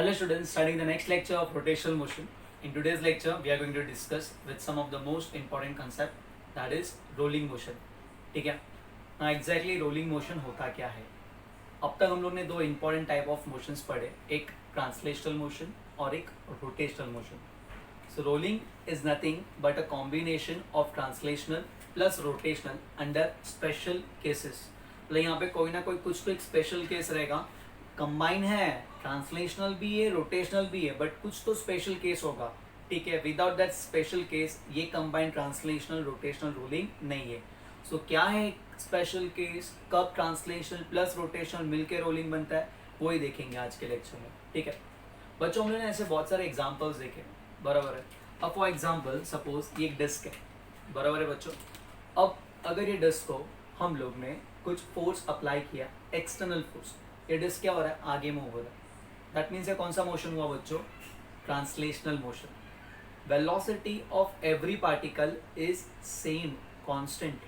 Hello students, starting the next lecture of rotational motion. In today's lecture, we are going to discuss with some of the most important concept, that is rolling motion. ठीक है ना? Exactly rolling motion होता क्या है? अब तक हम लोग ने दो इंपॉर्टेंट टाइप ऑफ मोशंस पढ़े, एक ट्रांसलेशनल मोशन और एक rotational motion. So rolling is nothing but a combination of translational plus rotational under special cases. मतलब यहाँ पे कोई ना कोई कुछ तो एक स्पेशल केस रहेगा. कंबाइन है, ट्रांसलेशनल भी है, रोटेशनल भी है, बट कुछ तो स्पेशल केस होगा. ठीक है, विदाउट दैट स्पेशल केस ये कंबाइंड ट्रांसलेशनल रोटेशनल रोलिंग नहीं है. सो क्या है स्पेशल केस, कब ट्रांसलेशनल प्लस रोटेशनल मिलकर रोलिंग बनता है, वही देखेंगे आज के लेक्चर में. ठीक है बच्चों, हम लोगों ने ऐसे बहुत सारे एग्जांपल्स देखे, बराबर है. अब फॉर एग्जांपल सपोज ये एक डिस्क है, बराबर है बच्चों. अब अगर ये डिस्क को हम लोग ने कुछ फोर्स अप्लाई किया, एक्सटर्नल फोर्स, ये डिस्क क्या हो रहा है, आगे मूव हो रहा है. दैट मीन्स ये कौन सा मोशन हुआ बच्चों, translational motion. Velocity of every particle is same, constant.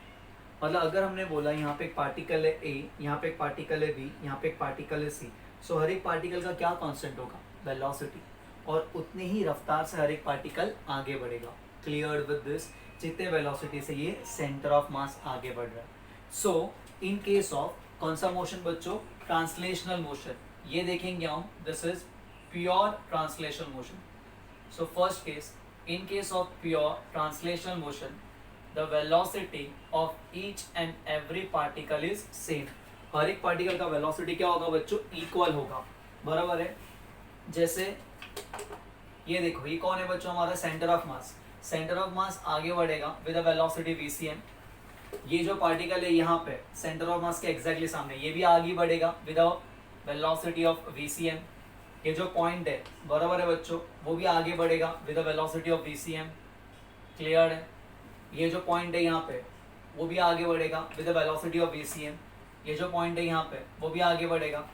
मतलब अगर हमने बोला यहाँ पे एक पार्टिकल है ए, यहाँ पे एक पार्टिकल है बी, यहाँ पे एक पार्टिकल है सी, सो हर एक पार्टिकल का क्या कांस्टेंट होगा, वेलोसिटी. और उतनी ही रफ्तार से हर एक पार्टिकल आगे बढ़ेगा. क्लियर विद दिस, जितने वेलोसिटी से ये सेंटर ऑफ मास आगे बढ़ रहा है. सो इन केस ऑफ कौन सा मोशन बच्चों, ट्रांसलेशनल मोशन. ये देखेंगे हम, this is pure translational motion. So first case, in case of pure translational motion, the velocity of each and every particle is same. हर एक पार्टिकल का वेलोसिटी क्या होगा बच्चों, इक्वल होगा, बराबर है. जैसे ये देखो, ये कौन है बच्चों, हमारा centre of mass. Centre of मास आगे बढ़ेगा विद अ वेलोसिटी vcm. ये जो पार्टिकल है यहाँ पे सेंटर ऑफ मास के एग्जैक्टली सामने, ये भी आगे बढ़ेगा with a velocity of vcm. ये जो पॉइंट है, बराबर है बच्चों, वो भी आगे बढ़ेगा with a velocity of vcm. Clear है. ये जो पॉइंट है यहाँ पे, वो भी आगे बढ़ेगा with a velocity of vcm. ये जो पॉइंट है यहाँ पे, वो भी आगे बढ़ेगा.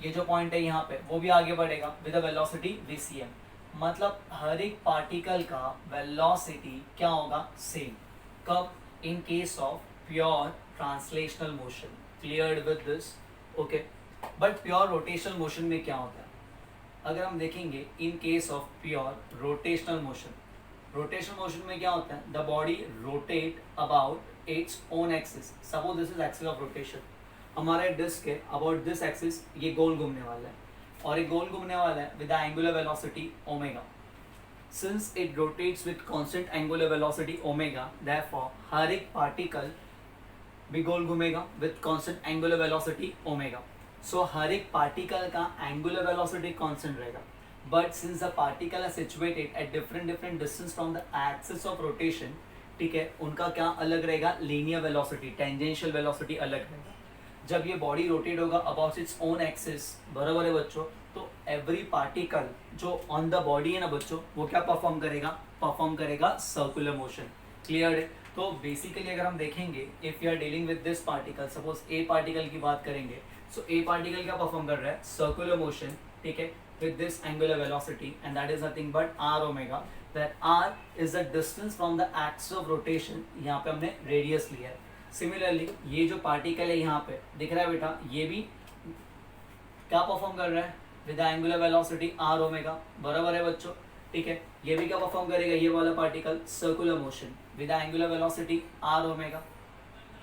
ये जो पॉइंट है यहाँ पे, वो भी आगे बढ़ेगा विद अ वेलोसिटी vcm. मतलब हर एक पार्टिकल का वेलोसिटी क्या होगा, सेम. कब, in case of pure translational motion. Clear with this, okay. But pure rotational motion में क्या होता है, अगर हम देखेंगे in case of pure rotational motion, rotational motion में क्या होता है, the body rotate about its own axis. Suppose this is axis of rotation. हमारा डिस्क है, अबाउट दिस एक्सिस ये गोल घूमने वाला है, और ये गोल घूमने वाला है with the angular velocity omega. Since it rotates with constant angular velocity omega, therefore हर एक पार्टिकल भी गोल घूमेगा with constant angular velocity omega. So हर एक पार्टिकल का एंगुलर वेलोसिटी कांस्टेंट रहेगा. But since the particle are situated at different distance from the axis of rotation, ठीक है, उनका क्या अलग रहेगा, लीनियर वेलोसिटी, टेंजेंशियल वेलोसिटी अलग रहेगा. जब ये बॉडी रोटेट होगा अबाउट इट्स ओन एक्सिस, बराबर है बच्चों, तो एवरी पार्टिकल जो ऑन द बॉडी है ना बच्चों, वो क्या परफॉर्म करेगा सर्कुलर मोशन. क्लियर है. तो बेसिकली अगर हम देखेंगे, if you are dealing with this particle, suppose a particle की बात करेंगे, सो ए पार्टिकल क्या परफॉर्म कर रहा है, सर्कुलर मोशन. ठीक है, with this angular velocity, and that is nothing but r omega. That r is the distance from the axis of rotation. यहाँ पे हमने रेडियस लिया है. सिमिलरली ये जो पार्टिकल है यहाँ पे दिख रहा है बेटा, ये भी क्या परफॉर्म कर रहा है, with the angular velocity r omega, बराबर है बच्चों. ठीक है, ये भी क्या परफॉर्म करेगा, ये वाला particle circular motion with the angular velocity r omega,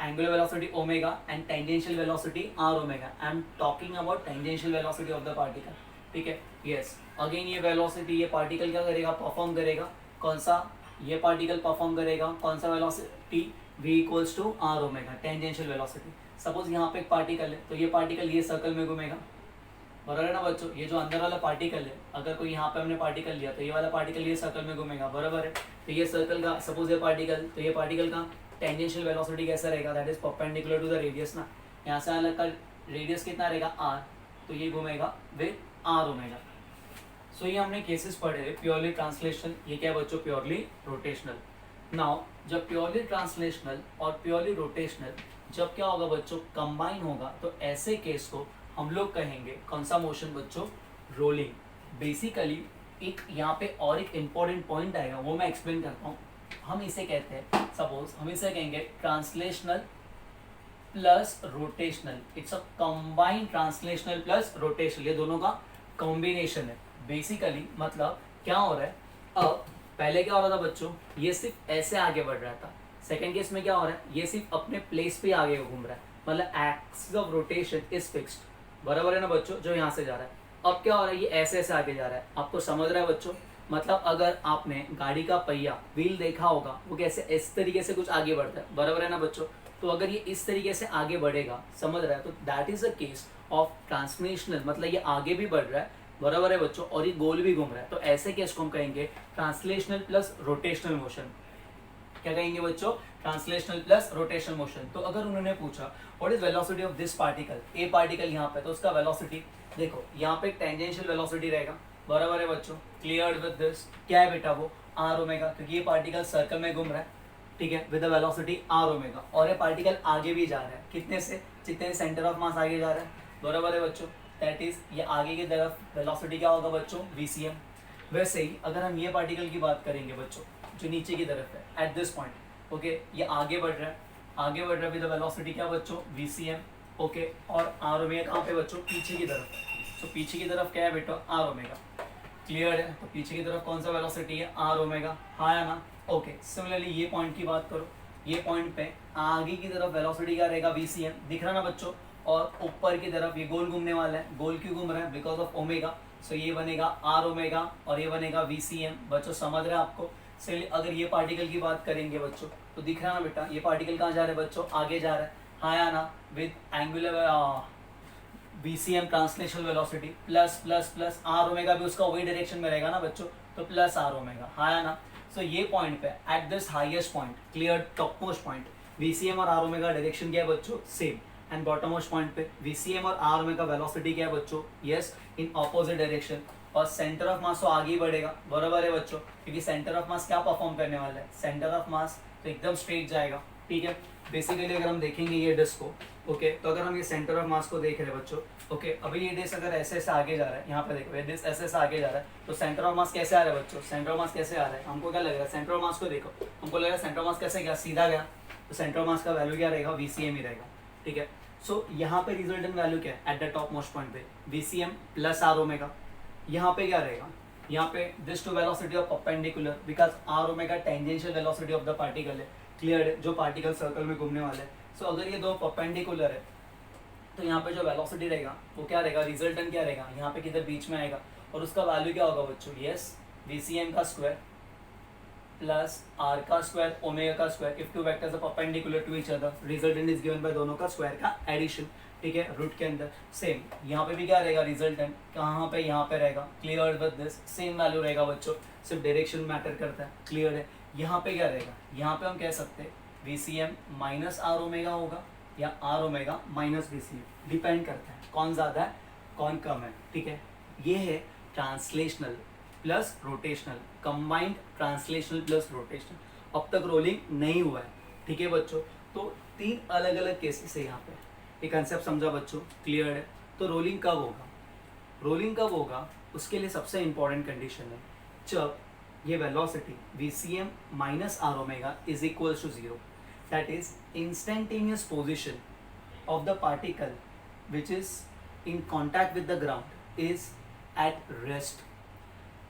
angular velocity omega and tangential velocity r omega. I am talking about tangential velocity of the particle. ठीक है, yes. अगेन ये वेलोसिटी, ये पार्टिकल क्या करेगा, perform करेगा. कौन सा, ये पार्टिकल परफॉर्म करेगा कौन सा velocity, v equals to r omega, tangential velocity. Suppose यहाँ पे एक पार्टिकल है, तो ये पार्टिकल ये सर्कल में घूमेगा, बराबर है ना बच्चों. ये जो अंदर वाला पार्टिकल है, अगर कोई यहाँ पे हमने पार्टिकल लिया, तो ये वाला पार्टिकल ये सर्कल में घूमेगा, बराबर है. तो ये सर्कल का, सपोज ये पार्टिकल, तो ये पार्टिकल का टेंजेंशियल वेलोसिटी कैसा रहेगा, that is perpendicular to the radius ना. यहाँ से अलग का रेडियस कितना रहेगा, r, तो ये घूमेगा विद r ओमेगा. सो ये हमने केसेस पढ़े प्योरली ट्रांसलेशनल, ये क्या है बच्चों, प्योरली रोटेशनल. नाउ जब प्योरली ट्रांसलेशनल और प्योरली रोटेशनल जब क्या होगा बच्चों, कंबाइन होगा, तो ऐसे केस को हम लोग कहेंगे कौन सा मोशन बच्चों, रोलिंग. बेसिकली एक यहाँ पे और एक इम्पॉर्टेंट पॉइंट आएगा, वो मैं एक्सप्लेन करता हूँ. हम इसे कहते हैं, सपोज हम इसे कहेंगे translational plus rotational. It's a combined translational plus rotational, ये दोनों का कॉम्बिनेशन है बेसिकली। मतलब क्या हो रहा है, अब पहले क्या हो रहा था बच्चों, ये सिर्फ ऐसे आगे बढ़ रहा था। सेकेंड केस में क्या हो रहा है, ये सिर्फ अपने प्लेस पे आगे घूम रहा है, मतलब axis of rotation is fixed, बराबर है ना बच्चों, जो यहाँ से जा रहा है। अब क्या हो रहा है, ये ऐसे ऐसे आगे जा रहा है, आपको समझ रहा है बच्चों। मतलब अगर आपने गाड़ी का पहिया व्हील देखा होगा, वो कैसे इस तरीके से कुछ आगे बढ़ता है, बराबर है ना बच्चों। तो अगर ये इस तरीके से आगे बढ़ेगा, समझ रहा है, तो that is a case of translational, मतलब ये आगे भी बढ़ रहा है, बराबर है बच्चों, और ये गोल भी घूम रहा है। तो ऐसे केस को हम कहेंगे ट्रांसलेशनल प्लस रोटेशनल मोशन। क्या कहेंगे बच्चों, ट्रांसलेशनल प्लस रोटेशनल मोशन। तो अगर उन्होंने पूछा what is velocity of this particle, A particle यहाँ पे, तो उसका वेलोसिटी देखो, यहाँ पे टेंजेंशियल वेलोसिटी रहेगा, बराबर है बच्चों, क्लियर विद दिस। क्या है बेटा वो, आर ओमेगा, क्योंकि ये पार्टिकल सर्कल में घूम रहा है, ठीक है, with the velocity R omega. और ये पार्टिकल आगे भी जा रहा है, कितने से, जितने सेंटर ऑफ मास आगे जा रहा है, बराबर है बच्चों, दैट इज ये आगे की तरफ वेलोसिटी क्या होगा बच्चों, वीसीएम। वैसे ही अगर हम ये पार्टिकल की बात करेंगे बच्चों, जो नीचे की तरफ है एट दिस पॉइंट, ओके, ये आगे बढ़ रहा है, आगे बढ़ रहा है विद वेलोसिटी क्या बच्चों, वीसीएम, ओके। और आर ओमेगा कहाँ पे बच्चों, पीछे की तरफ। तो पीछे की तरफ क्या है बेटा, आर ओमेगा, क्लियर है। तो पीछे की तरफ कौन सा वेलोसिटी है, आर ओमेगा, हाँ है ना, ओके। सिमिलरली ये पॉइंट की बात करो, ये पॉइंट पे आगे की तरफ वेलोसिटी क्या रहेगा, वीसीएम, दिख रहा ना बच्चों। और ऊपर की तरफ ये गोल घूमने वाला है, गोल क्यों घूम रहा है, बिकॉज ऑफ ओमेगा, सो ये बनेगा आर ओमेगा और ये बनेगा वीसीएम। बच्चों समझ रहे हैं आपको। चलिए अगर ये पार्टिकल की बात करेंगे बच्चों, तो दिख रहा है ना बेटा, ये पार्टिकल कहाँ जा रहा है बच्चों, आगे जा रहा है, हाँ या ना, with angular VCM translational velocity plus plus plus are omega भी उसका वही डायरेक्शन में रहेगा ना बच्चों, तो प्लस आर ओमेगा, हाँ या ना। सो ये पॉइंट पे at this highest point, clear, top most point, VCM और आर ओमेगा डायरेक्शन क्या है बच्चों, same. And bottom most point पे वीसीएम और आर ओमेगा वेलोसिटी क्या है बच्चों, यस, इन ऑपोजिट डायरेक्शन। और सेंटर ऑफ मास तो आगे ही बढ़ेगा, बराबर है बच्चों, क्योंकि सेंटर ऑफ मास क्या परफॉर्म करने वाला है, सेंटर ऑफ मास तो एकदम स्ट्रेट जाएगा, ठीक है। बेसिकली अगर हम देखेंगे ये डिस्क को, ओके, तो अगर हम ये सेंटर ऑफ मास को देख रहे हैं बच्चों, ओके, अभी ये डिस्क अगर ऐसे ऐसे आगे जा रहा है, यहाँ पे देखो ये डिस्क ऐसे ऐसे आगे जा रहा है, तो सेंटर ऑफ मास कैसे आ रहा है बच्चों, सेंटर ऑफ मास कैसे आ रहा है, हमको क्या लग रहा है, सेंटर ऑफ मास को देखो, हमको लग रहा है सेंटर ऑफ मास कैसे गया, सीधा गया, तो सेंटर ऑफ मास का वैल्यू क्या रहेगा, वीसीएम ही रहेगा, ठीक है। सो यहाँ पे रिजल्टेंट वैल्यू क्या है, at the top most point पे वीसीएम प्लस आर ओमेगा। यहाँ पे क्या रहेगा, यहाँ पे this to velocity of perpendicular, because R omega tangential velocity of the particle है, क्लियर है, जो पार्टिकल सर्कल में घूमने वाला है। सो अगर ये दो परपेंडिकुलर है, तो यहाँ पे जो वेलोसिटी रहेगा वो क्या रहेगा, रिजल्टेंट क्या रहेगा, यहाँ पे किधर बीच में आएगा, और उसका वैल्यू क्या होगा बच्चों, यस, वीसीएम का स्क्वायर प्लस आर का स्क्वायर ओमेगा का square, if two vectors are perpendicular to each other, resultant is given by दोनों का स्क्वायर का एडिशन, ठीक है, रूट के अंदर। सेम यहाँ पे भी क्या रहेगा, रिजल्टेंट कहाँ पे, यहाँ पे रहेगा, clear with this, same value रहेगा बच्चों, सिर्फ डायरेक्शन मैटर करता है, क्लियर है। यहाँ पे क्या रहेगा, यहाँ पे हम कह सकते हैं वीसीएम माइनस आर ओमेगा होगा, या R omega minus VCM, depend करता है कौन ज़्यादा है कौन कम है, ठीक है। ये है translational plus rotational, combined translational plus rotational. अब तक रोलिंग नहीं हुआ है, ठीक है बच्चों। तो तीन अलग अलग केसेस है यहाँ पे, ये कंसेप्ट समझा बच्चों, क्लियर है। तो रोलिंग कब होगा, रोलिंग कब होगा, उसके लिए सबसे इंपॉर्टेंट कंडीशन है जब ये velocity VCM minus R omega is equals to zero, that is instantaneous position of the particle which is in contact with the ground is at rest.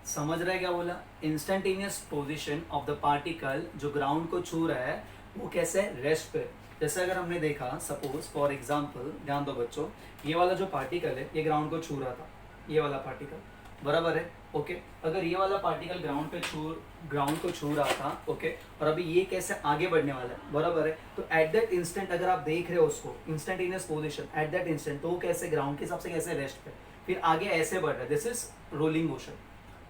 समझ रहे क्या बोला, instantaneous position of the particle जो ground को छू रहा है वो कैसे, रेस्ट पे। जैसे अगर हमने देखा, सपोज फॉर एग्जांपल, ध्यान दो बच्चों, ये वाला जो पार्टिकल है ये ग्राउंड को छू रहा था, ये वाला पार्टिकल, बराबर है, ओके। अगर ये वाला पार्टिकल ग्राउंड को छू रहा था, ओके, और अभी ये कैसे आगे बढ़ने वाला है, बराबर है। तो एट दैट इंस्टेंट अगर आप देख रहे हो उसको, instantaneous position eight that instant, तो वो कैसे ग्राउंड के हिसाब से कैसे रेस्ट पे, फिर आगे ऐसे बढ़ रहा है, this is rolling motion.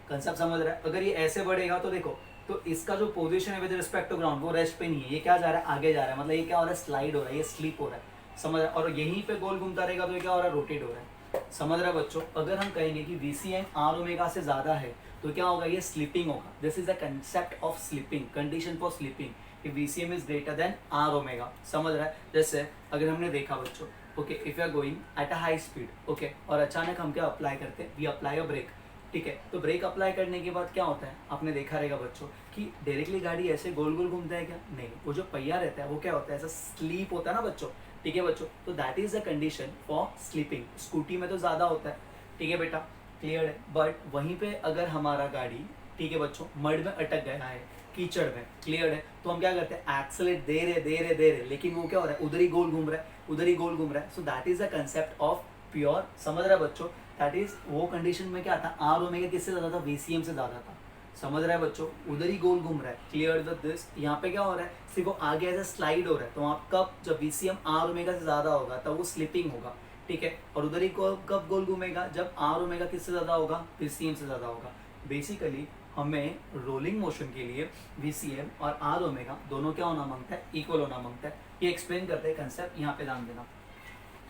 Concept समझ रहा है। अगर ये ऐसे बढ़ेगा तो देखो, तो इसका जो पोजीशन है विद रिस्पेक्ट टू ग्राउंड वो रेस्ट पे नहीं है, ये क्या जा रहा है, आगे जा रहा है, मतलब ये क्या हो रहा है, स्लाइड हो रहा है, ये स्लीप हो रहा है, समझ रहा है। और यहीं पे गोल घूमता रहेगा तो ये क्या हो रहा है, रोटेट हो रहा है, समझ रहा है बच्चों। अगर हम कहेंगे कि वीसीएम आर ओमेगा से ज्यादा है तो क्या होगा, ये स्लीपिंग होगा, this is the concept of slipping, condition for slipping, if VCM is greater than are omega, समझ रहा है। जैसे अगर हमने देखा बच्चों, okay, if you are going at a high speed, okay, और अचानक हम क्या अप्लाई करते हैं, वी अप्लाई अ ब्रेक, ठीक है। तो ब्रेक अप्लाई करने के बाद क्या होता है, आपने देखा रहेगा बच्चों कि डायरेक्टली गाड़ी ऐसे गोल गोल घूमता है क्या, नहीं, वो जो पहिया रहता है वो क्या होता है, ऐसा स्लीप होता है ना बच्चों, ठीक है बच्चों। तो that is the condition for sleeping. Scooty में तो ज़्यादा होता है, ठीक है बेटा। क्लियर है। बट वहीं पे अगर हमारा गाड़ी, ठीक है बच्चों, मड में अटक गया है, कीचड़ में, क्लियर है, तो हम क्या करते हैं, एक्सेलेरेट दे रहे, लेकिन वो क्या हो रहा है, उधर ही गोल घूम रहा है, उधर ही गोल घूम रहा है। So that is the concept of pure, समझ रहा है बच्चों, दैट इज वो कंडीशन में क्या था, आर ओमेगा किससे ज्यादा था, वीसीएम से ज्यादा था, समझ रहा है बच्चों, उधर ही गोल घूम रहा है, क्लियर विद दिस। यहाँ पे क्या हो रहा है, सिर्फ वो आगे ऐसे स्लाइड हो रहा है, तो आप कब, जब वीसीएम आर ओमेगा से ज्यादा होगा तब वो स्लिपिंग होगा, ठीक है, और उधर ही कब गोल घूमेगा, जब आर ओमेगा किससे ज्यादा होगा, वीसीएम से ज्यादा होगा। बेसिकली हमें रोलिंग मोशन के लिए वीसीएम और आर ओमेगा दोनों क्या होना मांगता है, इक्वल होना मांगता है। ये एक्सप्लेन करते हैं कंसेप्ट, यहाँ पे ध्यान देना।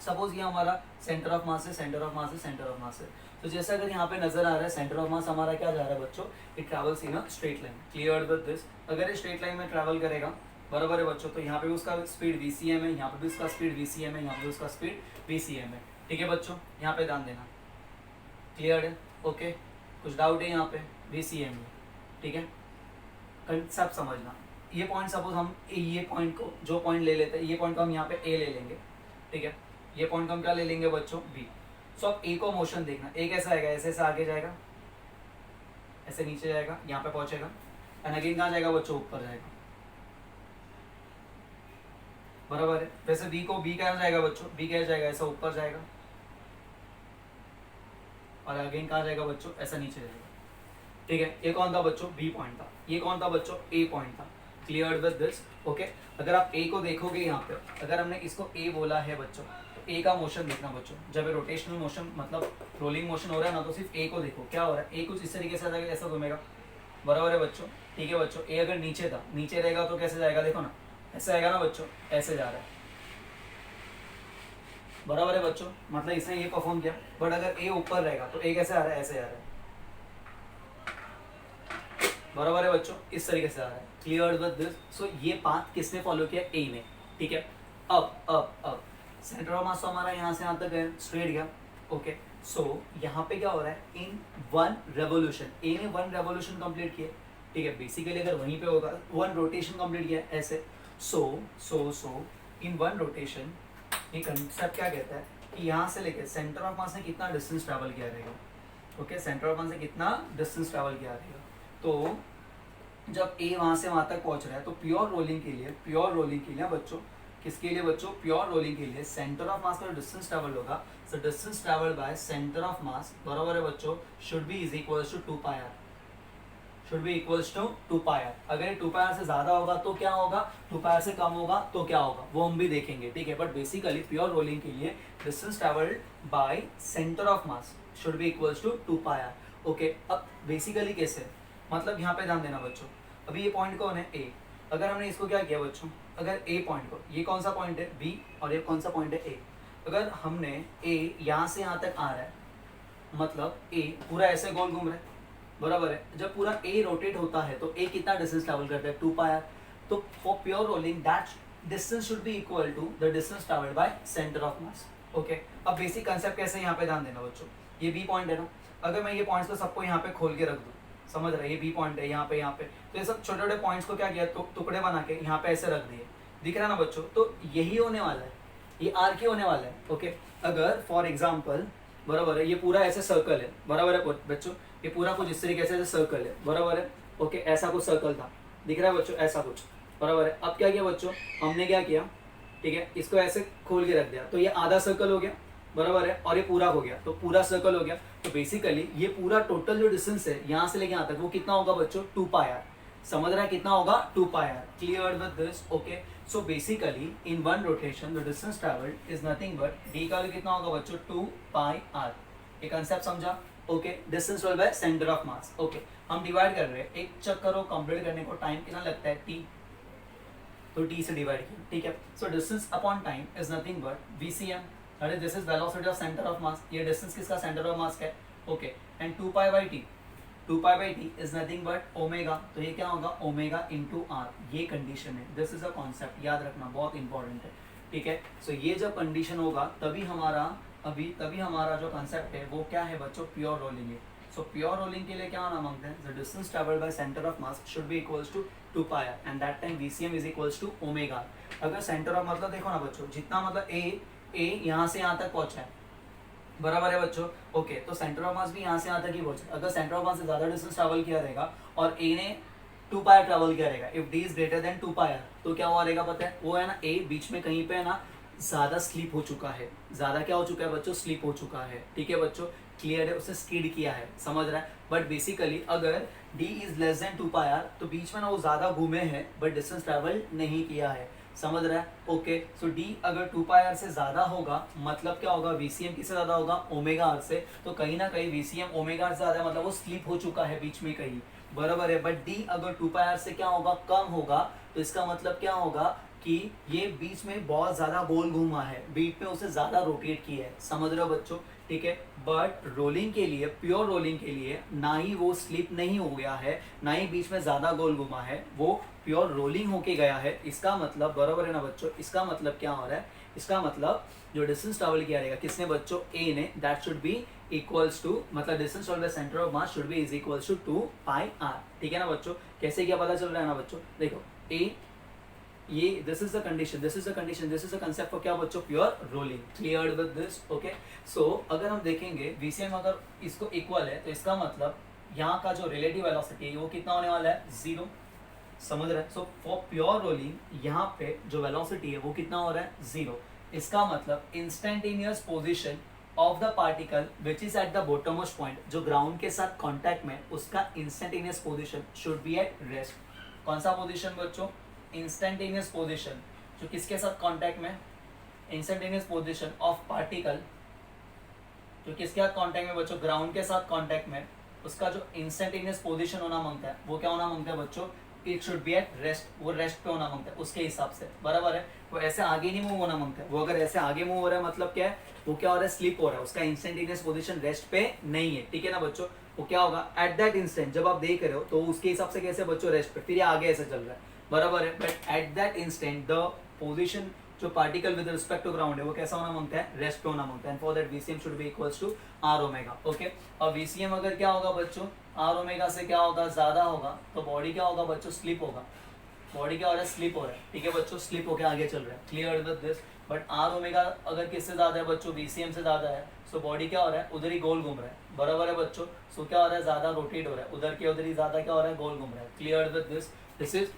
सपोज ये हमारा सेंटर ऑफ मास है, सेंटर ऑफ मास है, सेंटर ऑफ मास है, तो जैसा अगर यहाँ पे नजर आ रहा है, सेंटर ऑफ मास हमारा क्या जा रहा है बच्चों, it travels in a straight line, clear with this. अगर ये स्ट्रेट लाइन में ट्रैवल करेगा, बराबर है बच्चों, तो यहाँ पे भी उसका स्पीड वीसीएम है, यहाँ पे भी उसका स्पीड वीसीएम है, यहाँ पे उसका स्पीड वीसीएम है, ठीक है बच्चों, यहाँ पे ध्यान देना, क्लियर है, ओके। कुछ डाउट है यहाँ पे, वीसीएम में, ठीक है, कंसेप्ट समझना। ये पॉइंट सपोज हम ये पॉइंट को, जो पॉइंट ले लेते हैं, ये पॉइंट को हम यहाँ पे ए ले लेंगे, ठीक है, ये पॉइंट को हम क्या ले लेंगे बच्चों, बी। सो अब ए को मोशन देखना, ए कैसा आएगा, ऐसे ऐसे आगे जाएगा, ऐसे नीचे जाएगा, यहाँ पे पहुंचेगा, एंड अगेन कहाँ जाएगा बच्चों, ऊपर जाएगा, बराबर है। वैसे बी को, बी कहाँ जाएगा बच्चों, बी क्या जाएगा, ऐसा ऊपर जाएगा, और अगेन कहाँ जाएगा बच्चों, ऐसा नीचे जाएगा, ठीक है। ये कौन था बच्चों, बी पॉइंट था, ये कौन था बच्चों, ए पॉइंट था, क्लियर विद दिस, ओके। अगर आप ए को देखोगे यहाँ पे, अगर हमने इसको ए बोला है बच्चों, तो ए का मोशन देखना बच्चों, जब रोटेशनल मोशन मतलब रोलिंग मोशन हो रहा है ना, तो सिर्फ ए को देखो, क्या हो रहा है, ए कुछ इस तरीके से ऐसा घूमेगा, बराबर है बच्चों, ठीक है बच्चों। ए अगर नीचे था, नीचे रहेगा तो कैसे जाएगा, देखो ना, ऐसे आएगा ना बच्चों, ऐसे जा रहा है, बराबर है बच्चों, मतलब इसने ये परफॉर्म किया। बट अगर ए ऊपर रहेगा तो ए कैसे आ रहा है, ऐसे आ रहा है, बराबर है बच्चों, इस तरीके से आ रहा है, क्लियर विद दिस। सो ये पाथ किसने फॉलो किया, ए ने, ठीक है। अब सेंटर ऑफ मास हमारा यहाँ से यहाँ तक है, स्ट्रेट गया, ओके। सो यहाँ पे क्या हो रहा है, इन वन रेवोल्यूशन, ए ने वन रेवोल्यूशन कंप्लीट किया, ठीक है। बेसिकली अगर वहीं पे होगा, वन रोटेशन कंप्लीट किया ऐसे, सो इन वन रोटेशन, ये कंसेप्ट क्या कहता है कि यहाँ से लेके सेंटर ऑफ मास ने कितना डिस्टेंस ट्रैवल किया रहेगा, ओके, सेंटर ऑफ मास ने कितना डिस्टेंस ट्रैवल किया रहेगा। तो जब ए वहां से वहां तक पहुंच रहा है, तो प्योर रोलिंग के लिए बच्चों, किसके लिए बच्चों, प्योर रोलिंग के लिए सेंटर ऑफ मास का जो डिस्टेंस ट्रैवल होगा, so distance travel by centre of mass, बराबर है बच्चों, should be is equals to 2 pi R, should be equals to 2 pi R. अगर ये 2 पाई आर से ज्यादा होगा तो क्या होगा, 2 पाई आर से कम होगा तो क्या होगा, वो हम भी देखेंगे, ठीक है। बट बेसिकली प्योर रोलिंग के लिए distance travelled by centre of mass should be equals to 2 pi R, okay. अब बेसिकली कैसे, मतलब यहाँ पे ध्यान देना बच्चों, अभी ये पॉइंट कौन है, ए। अगर हमने इसको क्या किया बच्चों, अगर ए पॉइंट को, ये कौन सा पॉइंट है, बी, और ये कौन सा पॉइंट है, ए। अगर हमने ए यहाँ से यहाँ तक आ रहा है, मतलब ए पूरा ऐसे गोल घूम रहा है, बराबर है। जब पूरा ए रोटेट होता है तो ए कितना डिस्टेंस ट्रैवल करता है, 2 पाई आर। तो for pure rolling that distance should be equal to the distance travelled by centre of mass, okay. अब बेसिक कंसेप्ट कैसे, यहाँ पे ध्यान देना बच्चों, ये बी पॉइंट है ना, अगर मैं ये पॉइंट्स को सबको यहाँ पे खोल के रख दूँ, समझ रहे, ये बी पॉइंट है यहाँ पे, तो ये सब छोटे छोटे पॉइंट्स को क्या किया, तो टुकड़े बना के यहाँ पे ऐसे रख दिए, दिख रहा है ना बच्चों, तो यही होने वाला है, ये आर के होने वाला है, ओके। अगर फॉर एग्जाम्पल, बराबर है, ये पूरा ऐसे सर्कल है, बराबर है बच्चों, ये पूरा कुछ इस तरीके से ऐसे सर्कल है, बराबर है, ओके। ऐसा कुछ सर्कल था, दिख रहा है बच्चों, ऐसा कुछ, बराबर है। अब क्या किया बच्चों, हमने क्या किया, ठीक है, इसको ऐसे खोल के रख दिया, तो ये आधा सर्कल हो गया, बराबर है, और ये पूरा हो गया, तो पूरा सर्कल हो गया। तो बेसिकली ये पूरा टोटल जो डिस्टेंस है यहाँ से लेके यहाँ तक, वो कितना होगा बच्चों, 2 पाई आर, समझ रहा है कितना होगा, 2 pi R, clear with this, okay. So basically in one rotation the distance travelled is nothing but D का कितना होगा बच्चों, 2 पाई आर। ये कंसेप्ट समझा, okay. Distance travelled by centre of mass, okay. हम डिवाइड कर रहे हैं, एक चक्कर को कंप्लीट करने को टाइम कितना लगता है, टी, तो टी से डिवाइड किया, ठीक है। So distance upon time is nothing but VCM, that is this is velocity of centre of मास, ये डिस्टेंस किसका, सेंटर ऑफ मास का है, okay. And 2 pi by T, 2 pi by T is nothing but omega, तो ये क्या होगा, omega into are, ये condition है, दिस इज अ कॉन्सेप्ट, याद रखना बहुत इंपॉर्टेंट है, ठीक है। सो ये जब कंडीशन होगा तभी हमारा जो कंसेप्ट है वो क्या है बच्चों, प्योर रोलिंग है। सो प्योर रोलिंग के लिए क्या होना मांगते हैं, the distance travelled by centre of mass should be equals to 2 pi R and that time VCM is equals to omega. अगर सेंटर ऑफ मतलब देखो ना बच्चों, जितना मतलब ए यहाँ से यहाँ तक पहुंचा है, बराबर है बच्चों। ओके, तो सेंटर ऑफ मास भी यहाँ से यहाँ तक ही पहुंचे। अगर सेंटर ऑफ मास से ज्यादा डिस्टेंस ट्रैवल किया रहेगा और ए ने 2 पायर ट्रैवल किया रहेगा, if D is greater than 2 pi R, तो क्या हुआ रहेगा पता है, वो है ना ए बीच में कहीं पे है ना ज्यादा स्लीप हो चुका है। ज्यादा क्या हो चुका है बच्चों, स्लीप हो चुका है। ठीक है बच्चों, क्लियर है, उसे स्किड किया है, समझ रहा है। बट बेसिकली अगर D is less than 2 pi R, तो बीच में ना वो ज्यादा घूमे हैं बट डिस्टेंस ट्रैवल नहीं किया है, समझ रहा है। ओके, सो डी अगर 2 पाई आर से ज्यादा होगा, मतलब क्या होगा, वीसीएम किससे ज्यादा होगा, ओमेगा आर से। तो कहीं ना कहीं वीसीएम ओमेगा आर से ज्यादा है, मतलब वो स्लीप हो चुका है बीच में कहीं, बराबर है। बट डी अगर 2 पाई आर से क्या होगा, कम होगा, तो इसका मतलब क्या होगा कि ये बीच में बहुत ज्यादा गोल घूमा है, बीच में उसे ज्यादा रोटेट किया है, समझ रहे हो बच्चों। ठीक है, बट रोलिंग के लिए, प्योर रोलिंग के लिए ना ही वो स्लिप नहीं हो गया है, ना ही बीच में ज्यादा गोल घुमा है, वो प्योर रोलिंग होके गया है। इसका मतलब बराबर है ना बच्चों, इसका मतलब क्या हो रहा है, इसका मतलब जो डिस्टेंस ट्रैवल किया रहेगा किसने बच्चों, ए ने, that should be equals to, मतलब distance travel by centre of mass should be is equals to 2 pi R. ठीक है ना बच्चों, कैसे क्या पता चल रहा है ना बच्चों, देखो ए, ये this is the condition, this is the condition, this is the concept for क्या बच्चों, pure rolling. Clear with this? Okay, so अगर हम देखेंगे वीसीएम अगर इसको इक्वल है, तो इसका मतलब यहाँ का जो रिलेटिव वेलोसिटी है वो कितना होने वाला है, 0, समझ रहे हैं। सो फॉर प्योर रोलिंग यहाँ पे जो वेलोसिटी है वो कितना हो रहा है, 0। इसका मतलब instantaneous position of the particle which is at the bottommost point, जो ग्राउंड के साथ कॉन्टैक्ट में, उसका instantaneous position should be at rest. कौन सा पोजिशन बच्चों, इंस्टेंटेनियस पोजिशन, जो किसके साथ कांटेक्ट में, इंस्टेंटेनियस पोजिशन ऑफ पार्टिकल, जो किसके साथ कांटेक्ट में बच्चों, ग्राउंड के साथ कांटेक्ट में, उसका जो इंस्टेंटेनियस पोजीशन होना मांगता है वो क्या होना मांगता है बच्चों, it should be at rest, वो रेस्ट पे होना मांगता है उसके हिसाब से, बराबर है। वो ऐसे आगे नहीं मूव होना मांगता है, वो अगर ऐसे आगे मूव हो रहा है मतलब क्या है, वो क्या हो रहा है, स्लिप हो रहा है, उसका इंस्टेंटेनियस पोजीशन रेस्ट पे नहीं है। ठीक है ना बच्चों, वो क्या होगा, एट दैट इंस्टेंट जब आप देख रहे हो तो उसके हिसाब से कैसे बच्चों, रेस्ट पे, फिर ये आगे ऐसे चल रहा है, बराबर है। But at that instant the position जो particle with respect to ground है वो कैसा होना मांगता है, रेस्ट पे होना मांगता है। And for that VCM should be equals to R omega. Okay, और वीसीएम अगर क्या होगा बच्चों, आर ओमेगा से क्या होगा, ज्यादा होगा, तो बॉडी क्या होगा बच्चों, स्लिप होगा, बॉडी क्या हो रहा है, स्लिप हो रहा है। ठीक है बच्चों, स्लिप होकर आगे चल रहा है। Clear with this? But R omega अगर किससे ज्यादा है बच्चों, वीसीएम से ज्यादा है, सो बॉडी क्या हो रहा है, उधर ही गोल घूम रहा है, बराबर है बच्चों। सो क्या हो रहा है, ज्यादा रोटेट हो रहा है, उधर के उधर ही ज्यादा क्या हो रहा है, गोल घूम रहा है। Clear with this? This is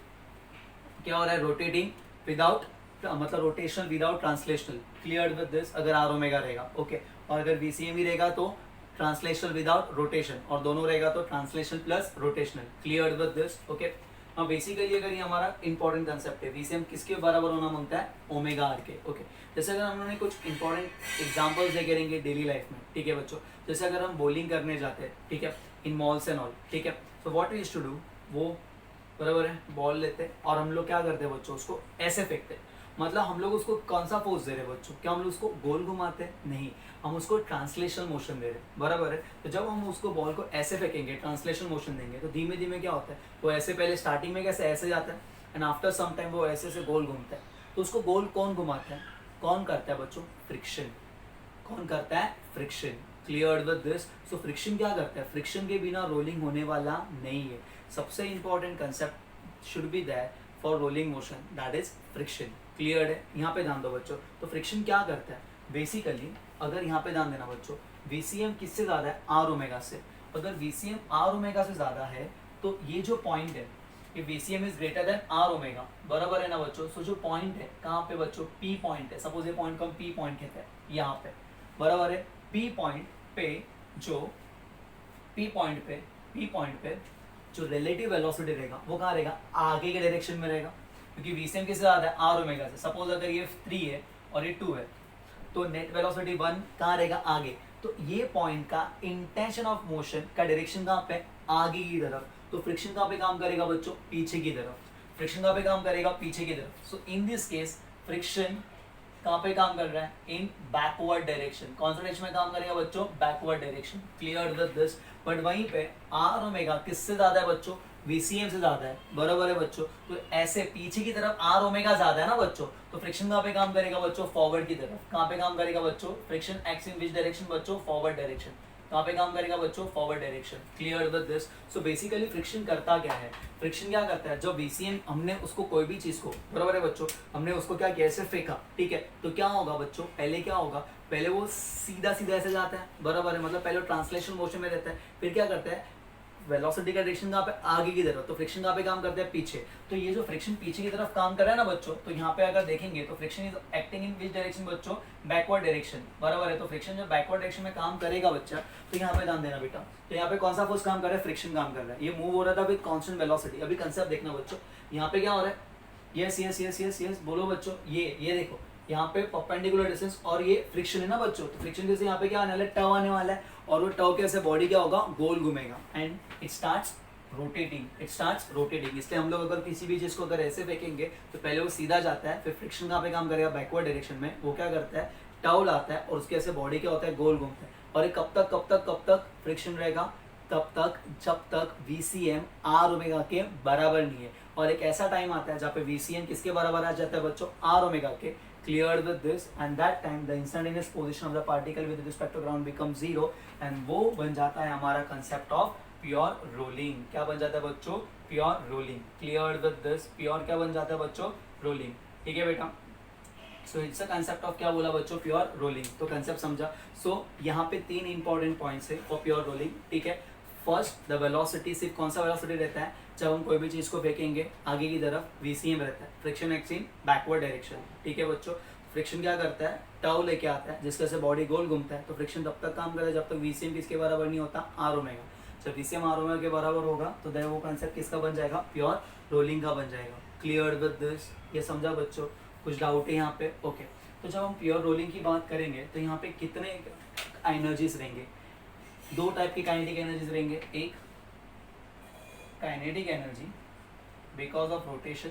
क्या हो रहा है, रोटेटिंग विदाउट, मतलब rotational without translational. Clear with this? अगर आर ओमेगा रहेगा, ओके, और अगर वीसीएम ही रहेगा तो ट्रांसलेशनल विदाउट रोटेशन, और दोनों रहेगा तो translational plus rotational. Clear with this? Okay, हाँ बेसिकली अगर ये हमारा इंपॉर्टेंट कंसेप्ट है, वीसीएम किसके बराबर होना मांगता है, ओमेगा आर के। ओके, जैसे अगर हम लोगों कुछ इंपॉर्टेंट एग्जांपल्स देखे रहेंगे डेली लाइफ में, ठीक है बच्चों, जैसे अगर हम बॉलिंग करने जाते हैं, ठीक है, इन मॉल्स एंड ऑल, ठीक है, तो what we used to do, वो बराबर है, बॉल लेते हैं और हम लोग क्या करते हैं बच्चों, उसको ऐसे फेंकते हैं। मतलब हम लोग उसको कौन सा फोर्स दे रहे हैं बच्चों, क्या हम लोग उसको गोल घुमाते हैं, नहीं, हम उसको ट्रांसलेशनल मोशन दे रहे हैं, बराबर है। तो जब हम उसको बॉल को ऐसे फेंकेंगे, ट्रांसलेशनल मोशन देंगे, तो धीमे धीमे क्या होता है, वो ऐसे पहले स्टार्टिंग में कैसे ऐसे जाता है, एंड आफ्टर सम टाइम वो ऐसे से गोल घूमता है। तो उसको गोल कौन घुमाता है, कौन करता है बच्चों, फ्रिक्शन। कौन करता है, friction. Clear with this? So friction क्या करता है, फ्रिक्शन के बिना रोलिंग होने वाला नहीं है। सबसे important concept should be that for rolling motion, that is friction. Clear है? यहाँ पे ध्यान दो बच्चों। तो फ्रिक्शन क्या करता है, बेसिकली अगर यहाँ पे ध्यान देना बच्चों, वीसीएम किससे ज्यादा है, आर ओमेगा से। अगर वीसीएम आर ओमेगा से ज्यादा है तो ये जो पॉइंट है, ये VCM is greater than are omega, बराबर है ना बच्चों। सो जो पॉइंट है कहाँ पे बच्चों, पी पॉइंट है, सपोज ये पॉइंट को हम पी पॉइंट कहते हैं, यहाँ पे, बराबर है। पी पॉइंट पे जो पी पॉइंट पे जो रिलेटिव वेलोसिटी रहेगा वो कहाँ रहेगा, आगे के डायरेक्शन में रहेगा, क्योंकि वीसीएम किससे ज्यादा है, आर ओमेगा से। सपोज अगर ये 3 है और ये 2 है, तो नेट वेलोसिटी 1 कहाँ रहेगा, आगे। तो ये पॉइंट का इंटेंशन ऑफ मोशन का डायरेक्शन कहाँ पे, आगे की तरफ। तो फ्रिक्शन कहाँ पे काम करेगा बच्चों, पीछे की तरफ। फ्रिक्शन कहाँ पे काम करेगा, पीछे की तरफ। सो इन दिस केस फ्रिक्शन कहाँ पे काम कर रहा है, इन बैकवर्ड डायरेक्शन। कौन सा डायरेक्शन में काम करेगा बच्चों, backward direction. Clear with this? But वहीं पे आर ओमेगा किससे ज्यादा है बच्चों, वीसीएम से ज्यादा है, बराबर है बच्चों। तो ऐसे पीछे की तरफ आर ओमेगा ज्यादा है ना बच्चों, तो फ्रिक्शन कहाँ पे काम करेगा बच्चों, फॉरवर्ड की तरफ। कहाँ पे काम करेगा बच्चों, friction act in which direction बच्चों, फॉरवर्ड डायरेक्शन। कहाँ पे काम करेगा बच्चों, forward direction. Clear with this. So basically friction करता क्या है, फ्रिक्शन क्या करता है, जब VCM हमने उसको कोई भी चीज को, बराबर है बच्चों, हमने उसको क्या किया, ऐसे फेंका, ठीक है, तो क्या होगा बच्चों, पहले क्या होगा, पहले वो सीधा सीधा ऐसे जाता है, बराबर है, मतलब पहले ट्रांसलेशन मोशन में रहता है, फिर क्या करता है, वेलोसिटी का डायरेक्शन कहाँ पे, आगे की तरफ, तो फ्रिक्शन कहाँ पे काम करता है, पीछे। तो ये जो फ्रिक्शन पीछे की तरफ काम कर रहा है ना बच्चों, तो यहाँ पे अगर देखेंगे तो friction is acting in which direction बच्चों, बैकवर्ड डायरेक्शन, बराबर है। तो फ्रिक्शन जब बैकवर्ड डायरेक्शन में काम करेगा बच्चा, तो यहाँ पे ध्यान देना बेटा, तो यहाँ पे कौन सा फोर्स काम कर रहा है, फ्रिक्शन काम कर रहा है, ये मूव हो रहा था विद कांस्टेंट वेलोसिटी। अभी कंसेप्ट देखना बच्चों, यहाँ पे क्या हो रहा है, yes yes yes yes yes बोलो बच्चों, ये देखो, यहाँ पे परपेंडिकुलर डिस्टेंस और ये फ्रिक्शन है ना बच्चों, तो फ्रिक्शन जैसे यहाँ पे क्या आने वाला है, टव आने वाला है, और वो टव कैसे बॉडी क्या होगा, गोल घूमेगा, एंड इट स्टार्ट्स रोटेटिंग। इसलिए हम लोग अगर किसी भी चीज को अगर ऐसे फेंकेंगे तो पहले वो सीधा जाता है, फिर फ्रिक्शन कहाँ पे काम करेगा, बैकवर्ड डायरेक्शन में, वो क्या करता है, टव लाता है, और उसके ऐसे बॉडी क्या होता है, गोल घूमता है। और ये कब तक फ्रिक्शन रहेगा, तब तक जब तक VCM आर ओमेगा के बराबर नहीं है। और एक ऐसा टाइम आता है जहाँ पे VCM किसके बराबर आ जाता है बच्चों, आर ओमेगा के। Clear with this, and that time the instantaneous position of the particle with respect to ground become zero, and वो बन जाता है हमारा कंसेप्ट ऑफ प्योर रोलिंग। क्या बन जाता है बच्चों, pure rolling. Clear with this, pure क्या बन जाता है बच्चों, रोलिंग। ठीक है बेटा, so it's a concept of क्या बोला बच्चों, प्योर रोलिंग। तो कंसेप्ट समझा। सो यहाँ पे 3 इंपॉर्टेंट पॉइंट्स है फॉर प्योर रोलिंग, ठीक है। फर्स्ट, द वेलोसिटी, सिर्फ कौन सा वेलोसिटी रहता है, जब हम कोई भी चीज को फेंकेंगे आगे की तरफ, VCM रहता है, फ्रिक्शन एक्टिंग बैकवर्ड डायरेक्शन, ठीक है बच्चों। फ्रिक्शन क्या करता है, टव लेके आता है, जिसके से बॉडी गोल घूमता है, तो फ्रिक्शन तब तक काम करता है जब तक VCM किसके बराबर नहीं होता, आर ओमेगा। जब VCM आर ओमेगा के बराबर होगा तो देन वो कंसेप्ट किसका बन जाएगा, प्योर रोलिंग का बन जाएगा। क्लियर विद दिस, ये समझा बच्चों, कुछ डाउट है यहाँ पे, ओके। तो जब हम प्योर रोलिंग की बात करेंगे तो यहाँ पे कितने एनर्जीज रहेंगे, 2 टाइप की काइनेटिक एनर्जीज रहेंगे, एक kinetic energy because of rotation,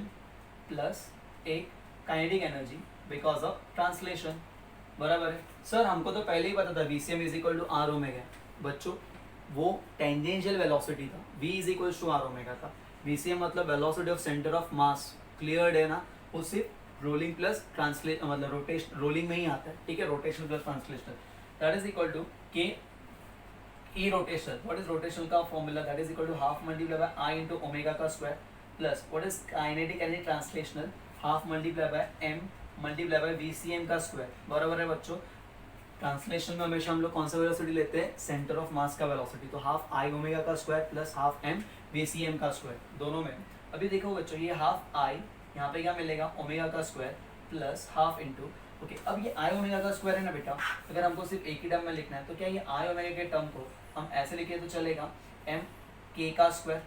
plus एक kinetic energy because of translation, बराबर है। सर हमको तो पहले ही पता था VCM is equal to R omega, बच्चों वो टेंजेंशियल वेलोसिटी था, V is equal to R omega था। VCM मतलब velocity of centre of mass, cleared है ना, वो सिर्फ रोलिंग प्लस ट्रांसलेट मतलब रोटेशन, रोलिंग में ही आता है, ठीक है, rotation plus translation, that is equal to K E rotation. What is rotation का formula, that is equal to half multiply by I into omega का square, plus what is kinetic energy translational, half multiply by M multiply by VCM का square, बराबर है बच्चों। Translation में हमेशा हम लोग कौन सा वेलोसिटी लेते हैं, सेंटर ऑफ मास का वेलोसिटी, तो हाफ आई ओमेगा का square plus half M VCM का स्क्वायर, दोनों में। अभी देखो बच्चों, ये हाफ आई, यहाँ पे क्या मिलेगा, ओमेगा का square plus half into, okay. अब ये आई ओमेगा का स्क्वायर है ना बेटा, अगर हमको सिर्फ एक ही टर्म में लिखना है तो क्या ये आई ओमेगा के टर्म को हम ऐसे लिखे तो चलेगा, एम के का स्क्वायर,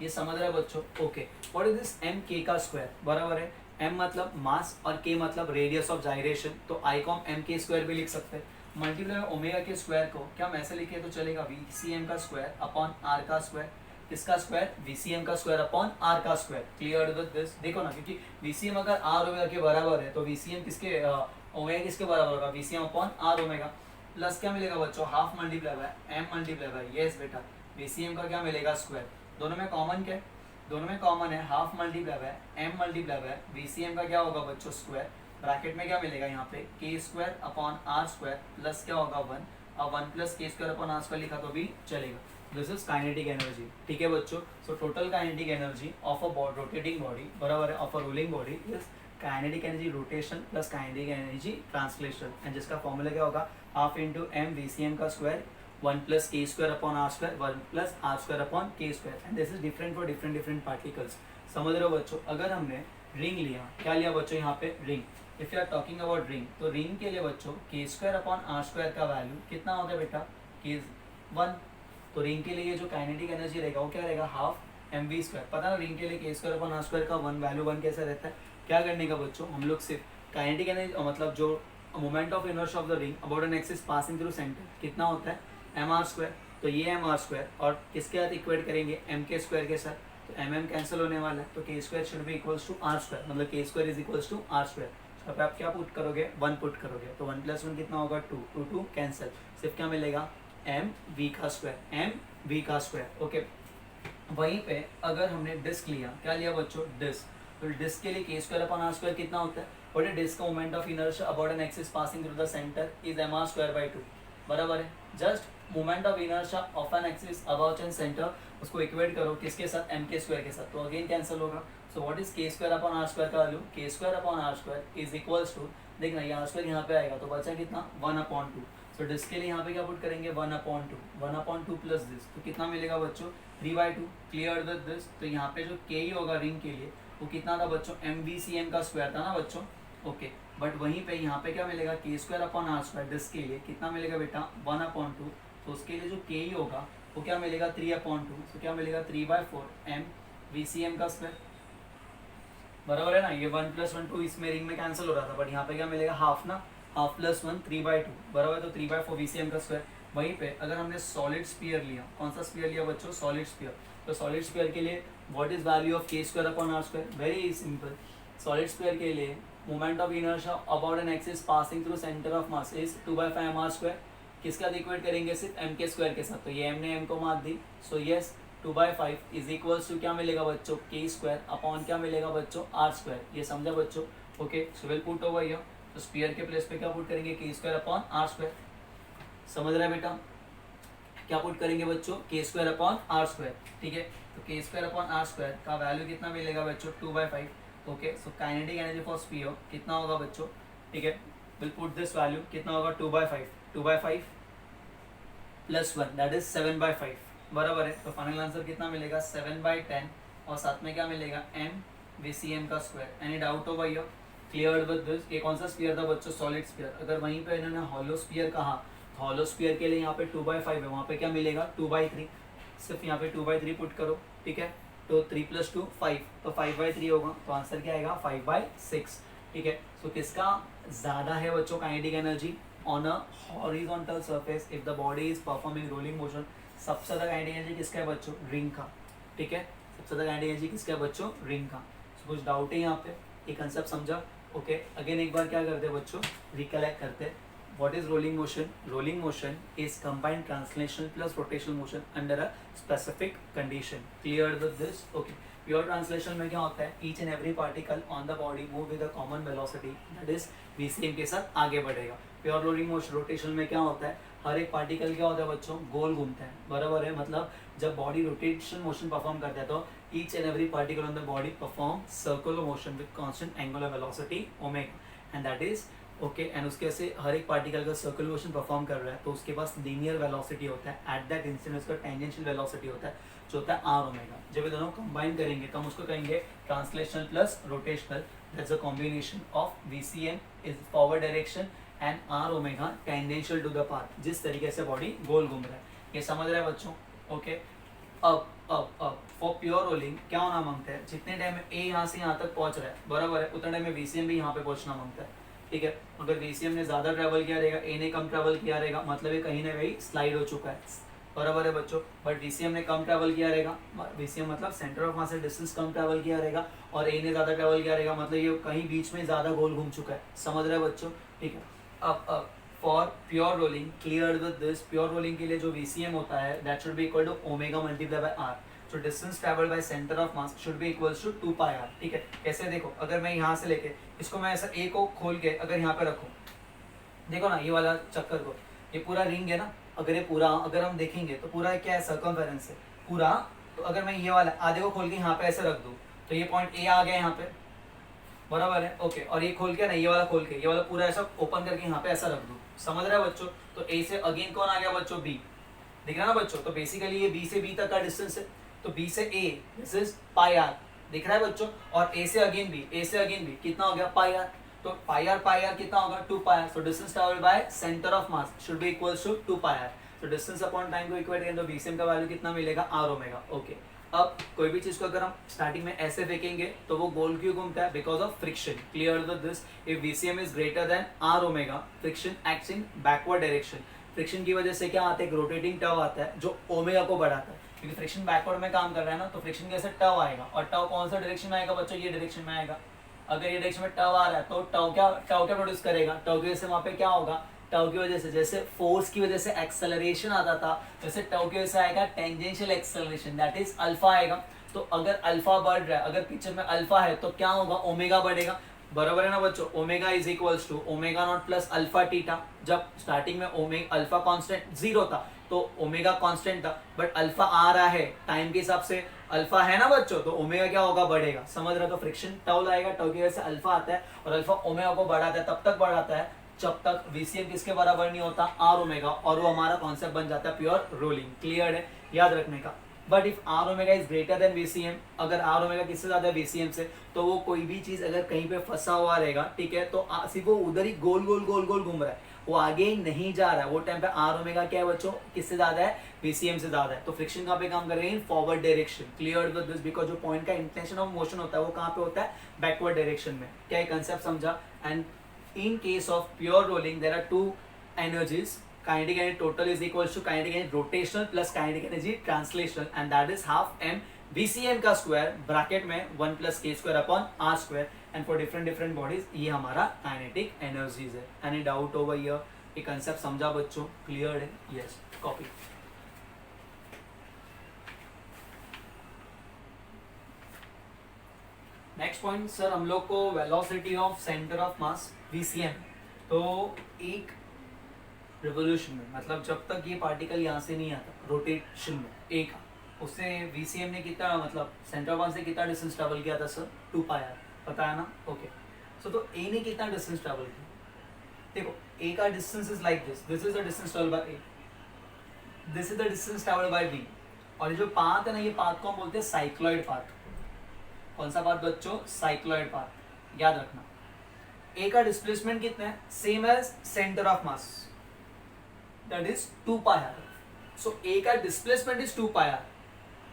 ये समझ रहे हैं बच्चों, okay. What is this M K का स्क्वायर, बराबर है, एम मतलब मास और के मतलब रेडियस ऑफ जाइरेशन, तो आई को हम एम के स्क्वायर भी लिख सकते हैं। मल्टीप्लाई ओमेगा के स्क्वायर को क्या हम ऐसे लिखे तो चलेगा, VCM का स्क्वायर अपॉन आर का स्क्वायर, इसका स्क्वायर VCM का स्क्वायर अपॉन आर का स्क्वायर। क्लियर विद दिस, देखो ना, क्योंकि VCM अगर आर ओमेगा के बराबर है तो VCM किसके ओमेगा किसके बराबर होगा, VCM upon R omega, plus क्या मिलेगा बच्चों, half multiply by M multiply by, yes बेटा, VCM का क्या मिलेगा, स्क्वायर। दोनों में कॉमन क्या है, दोनों में कॉमन है half multiply by M multiply by VCM का क्या होगा बच्चों, स्क्वायर, ब्रैकेट में क्या मिलेगा यहाँ पे, K square upon R square plus क्या होगा 1, अब 1 plus K square upon R square लिखा तो भी चलेगा। दिस इज काइनेटिक एनर्जी, ठीक है बच्चों। So total kinetic energy of a rotating body, बराबर है, of a rolling body is kinetic energy rotation plus kinetic energy translation, and जिसका फॉर्मूला क्या होगा, हाफ इंटू एम VCM का square 1 plus K square upon R square, 1 plus R square upon K square, and this is different for different particles. समझ रहे हो बच्चों, अगर हमने रिंग लिया, क्या लिया बच्चों यहाँ पे, ring, if you are talking about ring, तो रिंग के लिए बच्चों K square upon R square का वैल्यू कितना होता है बेटा, के 1, तो रिंग के लिए जो काइनेटिक एनर्जी रहेगा वो क्या रहेगा, हाफ एम वी स्क्वायर। पता ना रिंग के लिए के स्क्वायर अपॉन आर स्क्वायर का 1 वैल्यू 1 कैसे रहता है, क्या करने का बच्चों, हम लोग सिर्फ काइनेटिक एनर्जी मतलब जो moment of inertia of the ring about an axis passing through centre कितना होता है, एम आर स्क्वायर, तो ये एम आर स्क्वायर और किसके साथ इक्वेट करेंगे, एम के स्क्वायर के साथ, तो एम एम कैंसिल होने वाला है, तो K square should be equals to R square, मतलब K square is equals to R square. अब आप क्या पुट करोगे, 1 पुट करोगे, तो 1 प्लस 1 कितना होगा 2, 2 2 कैंसिल, सिर्फ क्या मिलेगा, एम वी का स्क्वायर, एम वी का स्क्वायर, ओके। वहीं पे अगर हमने डिस्क लिया, क्या लिया बच्चों, डिस्क, तो डिस्क के लिए के स्क्वायर अपॉन आर स्क्वायर कितना होता है, और डिस्क का moment of inertia about an axis passing through the centre is M R square by 2, बराबर है। Just moment of inertia of an axis about an centre, उसको इक्वेट करो किसके साथ, एम के स्क्वायर के साथ, तो अगेन कैंसिल होगा. So what is K square upon R square का वैल्यू, K square upon R square is equals to, देखना ये आर स्क्वायर यहाँ पे आएगा तो बचा कितना 1/2. सो डिस्क के लिए यहाँ पे क्या पुट करेंगे 1/2, 1/2 प्लस दिस, तो कितना मिलेगा बच्चों 3/2. Clear with this. तो यहाँ पे जो के ही होगा रिंग के लिए वो कितना था बच्चों, MVCM का स्क्वायर था ना बच्चों. ओके बट वहीं पे यहाँ पे क्या मिलेगा K square upon R square, disc के लिए कितना मिलेगा बेटा 1/2. तो उसके लिए जो के ही होगा वो क्या मिलेगा 3/2. तो क्या मिलेगा 3/4 MVCM का स्क्वायर. बराबर है ना. ये 1 + 1 2 इसमें रिंग में कैंसिल हो रहा था, बट यहाँ पे क्या मिलेगा हाफ ना, हाफ प्लस 1 3/2 बराबर. तो 3/4 VCM का स्क्वायर. वहीं पे अगर हमने सॉलिड स्फीयर लिया, कौन सा स्फीयर लिया बच्चों, सॉलिड स्फीयर. तो सॉलिड स्फीयर के लिए what is value of K square upon R square, very simple. Solid sphere के लिए moment of inertia about an axis passing through centre of mass is 2/5 r square. किसका equate करेंगे, सिर्फ m के square के साथ. तो ये m ने m को मार दी. So yes 2/5 is equals to क्या मिलेगा बच्चों, के स्क्वायर अपॉन क्या मिलेगा बच्चों, आर स्क्वायर. ये समझा बच्चों. Okay so will put over here. तो स्फीयर के प्लेस पे क्या पुट करेंगे, के स्क्वायर अपॉन आर स्क्वायर. समझ रहे हैं बेटा, क्या पुट करेंगे बच्चों, K square upon R square. ठीक है. तो K square upon R square का वैल्यू कितना मिलेगा बच्चों 2/5. Okay so kinetic energy for sphere कितना होगा बच्चों. ठीक है विल पुट दिस वैल्यू कितना होगा 2/5 प्लस 1 दैट इज 7/5 बराबर है. तो फाइनल आंसर कितना मिलेगा 7/10 और साथ में क्या मिलेगा MVCM का square. Any doubt over here, cleared with this. ये कौन सा स्फीयर था बच्चों, सॉलिड स्फीयर. अगर वहीं पे इन्होंने हॉलो स्फीयर कहा, हॉलो स्फीयर के लिए यहाँ पे 2/5 है, वहाँ पे क्या मिलेगा 2/3. सिर्फ यहाँ पे 2/3 पुट करो. ठीक है. तो 3 + 2 5, तो 5/3 होगा. तो आंसर क्या आएगा 5/6. ठीक है. सो किसका ज्यादा है बच्चों kinetic energy on a horizontal surface if the body is performing rolling motion. सबसे ज्यादा काइनेटिक एनर्जी किसका है बच्चों, रिंग का. ठीक है. सबसे ज्यादा काइनेटिक एनर्जी किसका है बच्चों, रिंग का. So, कुछ डाउट है यहाँ पे, ये कंसेप्ट समझा. ओके अगेन एक बार क्या करते हैं बच्चों, रिकलेक्ट करते हैं. What is rolling motion? Rolling motion is combined translational plus rotational motion under a specific condition. Clear with this? Okay. Pure translation में क्या होता है, each and every particle on the body move with a common velocity, that is VCM के साथ आगे बढ़ेगा. Pure rolling motion rotational में क्या होता है, हर एक पार्टिकल क्या होता है बच्चों, गोल घूमता है. बराबर है. मतलब जब बॉडी रोटेशन मोशन परफॉर्म करता है तो each and every particle on the body perform circular motion with constant angular velocity omega, and that is okay. And उसके से हर एक पार्टिकल का सर्कुलर मोशन परफॉर्म कर रहा है तो उसके पास लीनियर वेलोसिटी होता है. एट दैट इंस्टेंट उसका टेंजेंशियल वेलोसिटी होता है जो होता है आर ओमेगा. जब ये दोनों कंबाइन करेंगे तो हम उसको कहेंगे translational plus rotational. That's a combination of VCM is forward direction and r omega tangential to the path. जिस तरीके से बॉडी गोल घूम रहा है, ये समझ रहे हैं बच्चों. ओके अब फॉर प्योर रोलिंग क्या होना मांगता है, जितने टाइम में ए यहाँ से यहाँ तक पहुंच रहा है बराबर है, उतने टाइम में VCM भी यहाँ पे पहुंचना मांगता है. ठीक है. अगर VCM ने ज्यादा ट्रैवल किया रहेगा, ए ने कम ट्रैवल किया रहेगा, मतलब ये कहीं ना कहीं स्लाइड हो चुका है. बराबर है बच्चों. बट VCM ने कम ट्रैवल किया रहेगा, VCM मतलब सेंटर ऑफ मास से डिस्टेंस कम ट्रैवल किया रहेगा, और ए ने ज्यादा ट्रैवल किया रहेगा, मतलब ये कहीं बीच में ज्यादा गोल घूम चुका है. समझ रहे हैं बच्चों. ठीक है. अब for pure rolling, clear with this, pure rolling के लिए जो VCM होता है that should be equal to omega multiply by r. So distance traveled by center of mass should be equals to 2πr. ठीक है. कैसे देखो, अगर मैं यहाँ से लेके इसको मैं ऐसा ए को खोल के अगर यहाँ पे रखूँ, देखो ना ये वाला चक्कर को, ये पूरा रिंग है ना, अगर ये पूरा अगर हम देखेंगे तो पूरा क्या है, सर्कमफेरेंस है पूरा. तो अगर मैं ये वाला आधे को खोल के यहाँ पे ऐसे रख दूँ तो ये पॉइंट ए आ गया यहाँ पे. बराबर है. ओके. और ये खोल के ना, ये वाला खोल के, ये वाला पूरा ऐसा ओपन करके यहाँ पे ऐसा रख दूँ. समझ रहे हैं बच्चों. तो ए से अगेन कौन आ गया बच्चों, बी. दिख रहा है ना बच्चों. तो बेसिकली ये बी से बी तक का डिस्टेंस है. तो B से A this is pi r. दिख रहा है बच्चों. और A से अगेन B, A से अगेन B कितना हो गया पाई आर. तो पाई आर कितना होगा 2πr. So distance travelled by centre of mass should be equals to 2πr. तो डिस्टेंस अपॉन टाइम को इक्वेट करें तो VCM का वैल्यू कितना मिलेगा, आर ओमेगा. ओके. अब कोई भी चीज को अगर हम स्टार्टिंग में ऐसे फेंकेंगे तो वो गोल क्यों घूमता है, because of friction. Clear with this. If VCM is greater than are omega, friction acts in backward direction. Friction की वजह से क्या आता है, एक रोटेटिंग टर्व आता है जो ओमेगा को बढ़ाता है. क्योंकि फ्रिक्शन बैकवर्ड में काम कर रहा है ना, तो फ्रिक्शन कैसे टर्व आएगा. और टर्व कौन सा डायरेक्शन में आएगा बच्चों, ये डायरेक्शन में आएगा. अगर ये डायरेक्शन में टर्व आ रहा है तो टर्व क्या प्रोड्यूस करेगा, टर्व की वजह से वहां पे क्या होगा, टर्व की वजह से जैसे फोर्स की वजह से एक्सेलरेशन आता था, वैसे टर्व की वजह से आएगा tangential acceleration, that is alpha आएगा. तो अगर अल्फा बढ़ रहा है, अगर पिक्चर में अल्फा है तो क्या होगा, ओमेगा बढ़ेगा. बराबर है ना बच्चों. Omega is equals to omega not plus alpha theta. जब स्टार्टिंग में ओमेगा अल्फा कांस्टेंट 0 था तो ओमेगा कांस्टेंट था, बट अल्फा आ रहा है टाइम के हिसाब से, अल्फा है ना बच्चों, तो ओमेगा क्या होगा, बढ़ेगा, समझ रहे हो। तो फ्रिक्शन टाउ आएगा, टाउ की वजह से अल्फा आता है, और अल्फा ओमेगा को बढ़ाता है, तब तक बढ़ाता है जब तक वीसीएम किसके बराबर नहीं होता, आर ओमेगा, और वो हमारा कॉन्सेप्ट बन जाता है प्योर रोलिंग। क्लियर है, याद रखने का। But if r omega is greater than VCM, अगर आर ओमेगा किससे ज्यादा है वीसीएम से, तो वो कोई भी चीज अगर कहीं पे फंसा हुआ रहेगा, ठीक है, तो सिर्फ वो उधर ही गोल गोल गोल गोल घूम रहा है, वो आगे ही नहीं जा रहा है, वो टाइम पे आर ओमेगा क्या है बच्चों, किससे ज्यादा है, वीसीएम से ज्यादा है। तो फ्रिक्शन कहाँ पे काम करेगा, in forward direction. Clear with this, because जो पॉइंट का इंटेंशन ऑफ मोशन होता है वो कहाँ पे होता है, बैकवर्ड डायरेक्शन में। क्या ये कंसेप्ट समझा। And in case of pure rolling there are two energies, kinetic energy total is equals to kinetic energy rotational plus kinetic energy translational, and that is half m vcm का square bracket में 1 plus k square upon r square, and for different bodies ये हमारा kinetic energies है। any doubt over here, ये concept समझा बच्चों, clear है, yes, copy। Next point sir, हम लोग को velocity of centre of mass VCM, तो एक रिवोल्यूशन में, मतलब जब तक ये पार्टिकल यहाँ से नहीं आता रोटेशन में एक, उससे वीसीएम ने कितना, मतलब सेंटर ऑफ मास से कितना डिस्टेंस ट्रेवल किया था सर, 2 पाई आर, पता है ना, ओके। सो तो ए ने कितना डिस्टेंस ट्रेवल किया, देखो ए का distance is like this, this is the distance travel by A, this is the distance travel by B, और ये जो पाथ है ना, ये पाथ को हम बोलते हैं साइक्लॉइड पाथ। कौन सा पाथ बच्चों, साइक्लॉइड पाथ, याद रखना। ए का डिस्प्लेसमेंट कितना है, same as centre of mass, that is 2 pi R. So A का displacement is 2 pi R,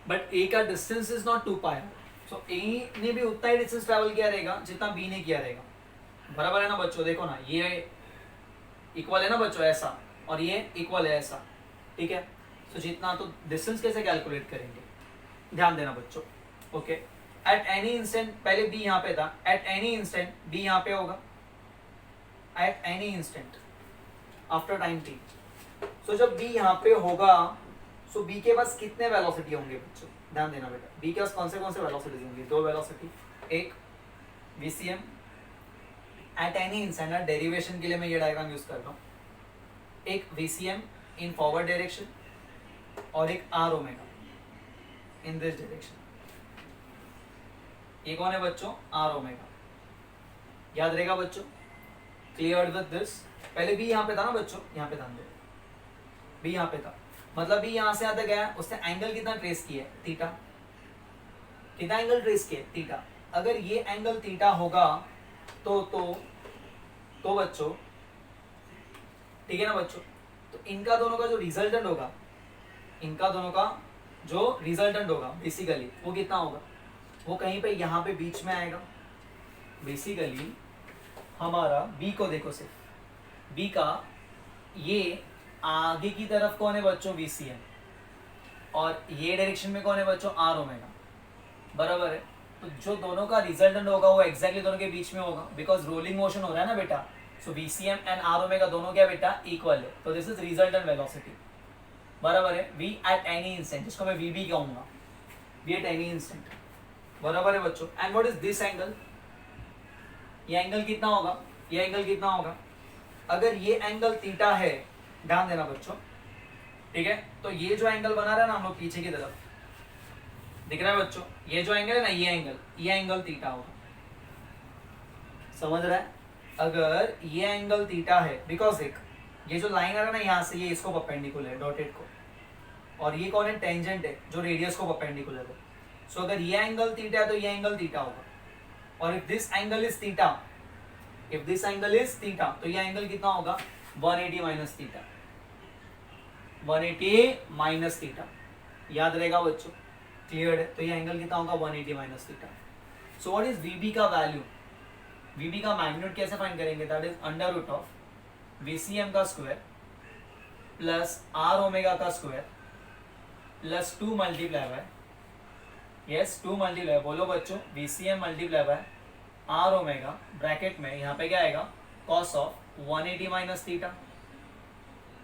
but A का distance is not 2 pi R. So A ने भी उतना ही डिस्टेंस ट्रैवल किया रहेगा जितना बी ने किया रहेगा, बराबर है ना बच्चों। देखो ना, ये इक्वल है ना बच्चों, ऐसा, और ये इक्वल है ऐसा, ठीक है। सो जितना, तो डिस्टेंस कैसे कैलकुलेट करेंगे, ध्यान देना बच्चों, ओके। एट एनी इंस्टेंट, पहले बी यहाँ पे था, एट एनी इंस्टेंट बी यहाँ पे होगा, at any instant after time T. So जब बी यहाँ पे होगा, सो बी के पास कितने वेलोसिटी होंगे बच्चों, ध्यान देना बेटा, बी के पास कौन से वेलोसिटी होंगी, 2 वेलोसिटी, एक VCM eight any instant, derivation के लिए मैं ये डायग्राम यूज कर रहा हूँ, एक वीसीएम इन फॉरवर्ड डायरेक्शन और एक r omega in this direction. ये कौन है बच्चों, आर ओमेगा, याद रहेगा बच्चों, क्लियर विद दिस। पहले बी यहाँ पे था ना बच्चों, यहाँ पे ध्यान दो, बी यहाँ पे था, मतलब बी यहाँ से आता गया, उसने एंगल कितना ट्रेस किया है, थीटा, कितना एंगल ट्रेस किया, थीटा। अगर ये एंगल थीटा होगा तो बच्चों, ठीक है ना बच्चों, तो इनका दोनों का जो रिजल्टेंट होगा, इनका दोनों का जो रिजल्टेंट होगा बेसिकली वो कितना होगा, वो कहीं पे यहाँ पे बीच में आएगा। बेसिकली हमारा बी को देखो, सिर्फ बी का ये आगे की तरफ कौन है बच्चों, वीसीएम, और ये डायरेक्शन में कौन है बच्चों, आर ओमेगा, बराबर है। तो जो दोनों का रिजल्टेंट होगा वो एग्जैक्टली दोनों के बीच में होगा, बिकॉज रोलिंग मोशन हो रहा है ना बेटा। सो वीसीएम एंड आर ओमेगा दोनों क्या बेटा, इक्वल है, तो दिस इज रिजल्टेंट वेलोसिटी, बराबर है। वी एट एनी इंस्टेंट, जिसको मैं वी भी कहूंगा, वी एट एनी इंस्टेंट, बराबर है बच्चों। And what is this angle, ये एंगल कितना होगा, ये एंगल कितना होगा, अगर ये एंगल थीटा है, ध्यान देना बच्चों, ठीक है, तो ये जो एंगल बना रहा है ना हम लोग पीछे की तरफ, दिख रहा है बच्चों, ये जो एंगल है ना, ये एंगल थीटा होगा, समझ रहा है। अगर ये एंगल थीटा है, बिकॉज एक ये जो लाइन आ रहा है ना यहाँ से, ये इसको परपेंडिकुलर है, डॉटेड को, और ये कौन है, टेंजेंट है जो रेडियस को परपेंडिकुलर है। सो अगर ये एंगल थीटा है तो ये एंगल थीटा होगा, और if this angle is theta, if this angle is theta, तो ये एंगल कितना होगा, 180 माइनस थीटा, 180 माइनस थीटा, याद रहेगा बच्चों, क्लियर है। तो ये एंगल कितना होगा, 180 minus theta. So what is VB का वैल्यू, वीबी का मैग्नीट्यूड कैसे फाइंड करेंगे, that is under root of VCM का स्क्वायर प्लस आर ओमेगा का square plus 2 multiply by, yes 2 multiply, बोलो बच्चों, VCM multiply by are omega, bracket में यहाँ पे क्या आएगा, cos of 180 minus theta,